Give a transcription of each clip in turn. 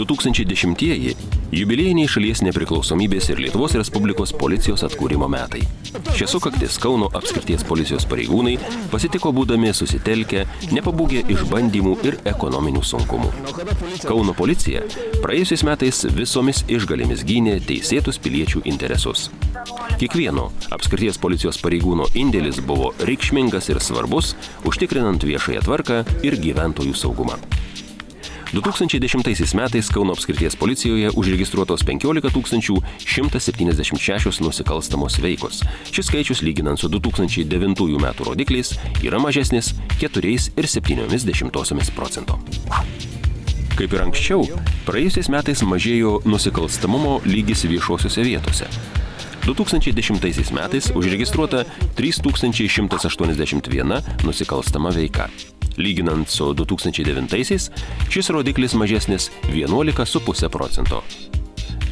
2010-ieji – jubiliejiniai šalies nepriklausomybės ir Lietuvos Respublikos policijos atkūrimo metai. Šią sukaktis Kauno apskrities policijos pareigūnai pasitiko būdami susitelkę, nepabūgę išbandymų ir ekonominių sunkumų. Kauno policija praėjusiais metais visomis išgalėmis gynė teisėtus piliečių interesus. Kiekvieno apskrities policijos pareigūno indėlis buvo reikšmingas ir svarbus, užtikrinant viešąją tvarką ir gyventojų saugumą. 2010 metais Kauno apskrities policijoje užregistruotos 15 176 nusikalstamos veikos. Šis skaičius, lyginant su 2009 metų rodikliais, yra mažesnis 4,7%. Kaip ir anksčiau, praėjusiais metais mažėjo nusikalstamumo lygis viešosiuose vietose. 2010 metais užregistruota 3181 nusikalstama veika. Lyginant su 2009-aisiais, šis rodiklis mažesnis 11,5%.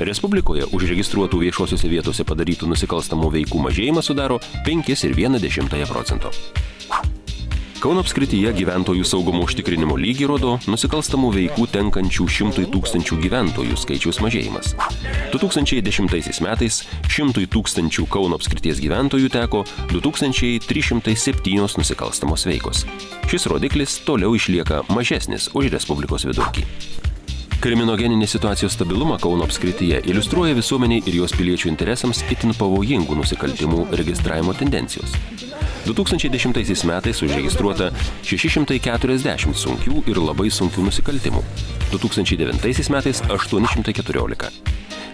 Respublikoje užregistruotų viešosiuose vietose padarytų nusikalstamų veikų mažėjimas sudaro 5,1%. Kauno apskrityje gyventojų saugumo užtikrinimo lygį rodo nusikalstamų veikų tenkančių 100 000 gyventojų skaičiaus mažėjimas. 2010 metais 100 000 Kauno apskrities gyventojų teko 2307 nusikalstamos veikos. Šis rodiklis toliau išlieka mažesnis už Respublikos vidurkį. Kriminogeninės situacijos stabilumą Kauno apskrityje iliustruoja visuomeniai ir jos piliečių interesams itin pavojingų nusikaltimų registravimo tendencijos. 2010 metais užregistruota 640 sunkių ir labai sunkių nusikaltimų, 2009 metais 814.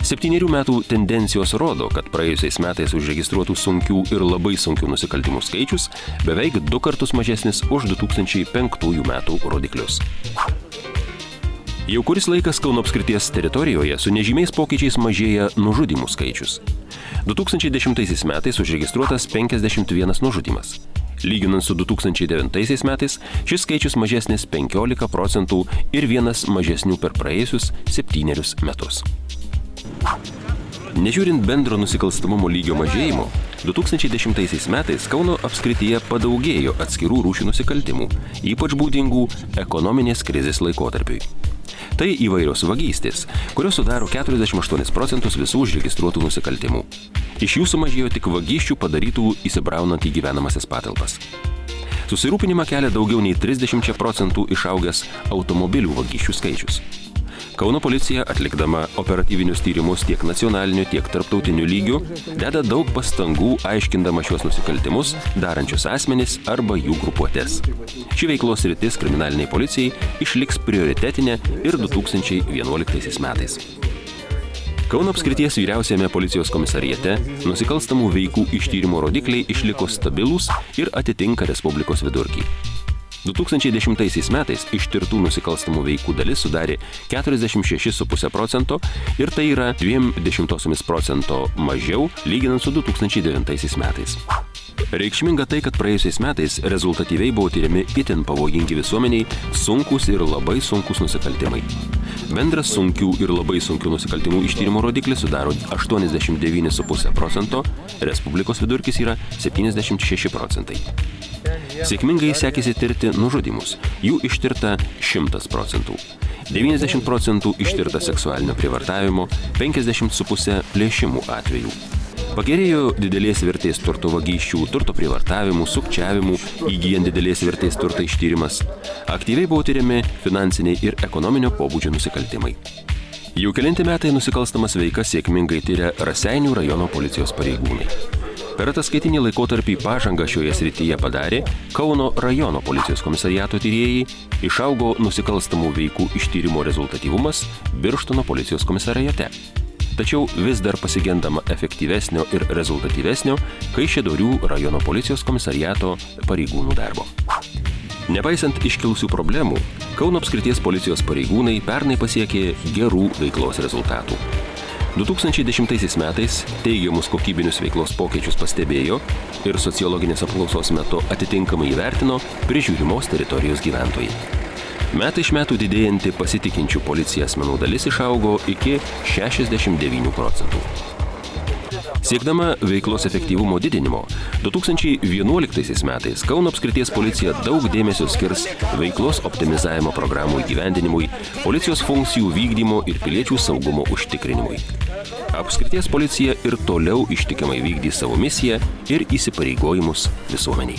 7 metų tendencijos rodo, kad praėjusiais metais užregistruotų sunkių ir labai sunkių nusikaltimų skaičius beveik 2 kartus mažesnis už 2005 metų rodiklius. Jau kuris laikas Kauno apskrities teritorijoje su nežymiais pokyčiais mažėja nužudymų skaičius. 2010 metais užregistruotas 51 nužudymas. Lyginant su 2009 metais, šis skaičius mažesnis 15% ir vienas mažesnių per praėjusius 7 metus. Nežiūrint bendro nusikalstamumo lygio mažėjimo, 2010 metais Kauno apskrityje padaugėjo atskirų rūšių nusikaltimų, ypač būdingų ekonominės krizės laikotarpiui. Tai įvairios vagystės, kurios sudaro 48% visų užregistruotų nusikaltimų. Iš jų sumažėjo tik vagysčių padarytų įsibraunant į gyvenamasias patalpas. Susirūpinimą kelia daugiau nei 30% išaugęs automobilių vagysčių skaičius. Kauno policija, atlikdama operatyvinius tyrimus tiek nacionaliniu, tiek tarptautiniu lygiu, deda daug pastangų aiškindama šios nusikaltimus, darančius asmenis arba jų grupuotės. Ši veiklos sritis kriminaliniai policijai išliks prioritetinė ir 2011 metais. Kauno apskrities vyriausiajame policijos komisariate nusikalstamų veikų ištyrimo rodikliai išliko stabilūs ir atitinka Respublikos vidurkį. 2010 metais ištirtų nusikalstamų veikų dalis sudarė 46,5% ir tai yra 0,2% mažiau lyginant su 2009 metais. Reikšminga tai, kad praėjusiais metais rezultatyviai buvo tyriami itin pavojingi visuomeniai sunkūs ir labai sunkūs nusikaltimai. Bendras sunkių ir labai sunkių nusikaltimų ištyrimo rodiklis sudaro 89,5%, Respublikos vidurkis yra 76%. Sėkmingai sekėsi tirti nužudymus, jų ištirta 100%. 90% ištirta seksualinio prievartavimo, 50,5% plėšimų atvejų. Pagerėjo didelės vertės turto vagysčių, turto prievartavimų, sukčiavimų, įgyjant didelės vertės turto ištyrimas. Aktyviai buvo tyriami finansiniai ir ekonominio pobūdžio nusikaltimai. Jau kelinti metai nusikalstamas veikas sėkmingai tyria Raseinių rajono policijos pareigūnai. Per ataskaitinį laikotarpį pažangą šioje srityje padarė Kauno rajono policijos komisariato tyrėjai, išaugo nusikalstamų veikų ištyrimo rezultatyvumas Birštono policijos komisariate. Tačiau vis dar pasigendama efektyvesnio ir rezultatyvesnio Kaišiadorių rajono policijos komisariato pareigūnų darbo. Nepaisant iškilusių problemų, Kauno apskrities policijos pareigūnai pernai pasiekė gerų veiklos rezultatų. 2010 metais teigiamus kokybinius veiklos pokyčius pastebėjo ir sociologinės apklausos metu atitinkamai įvertino prižiūrimos teritorijos gyventojai. Metai iš metų didėjanti pasitikinčių policija asmenų dalis išaugo iki 69%. Siekdama veiklos efektyvumo didinimo, 2011 metais Kauno apskrities policija daug dėmesio skirs veiklos optimizavimo programų įgyvendinimui, policijos funkcijų vykdymo ir piliečių saugumo užtikrinimui. Apskrities policija ir toliau ištikimai vykdys savo misiją ir įsipareigojimus visuomeniai.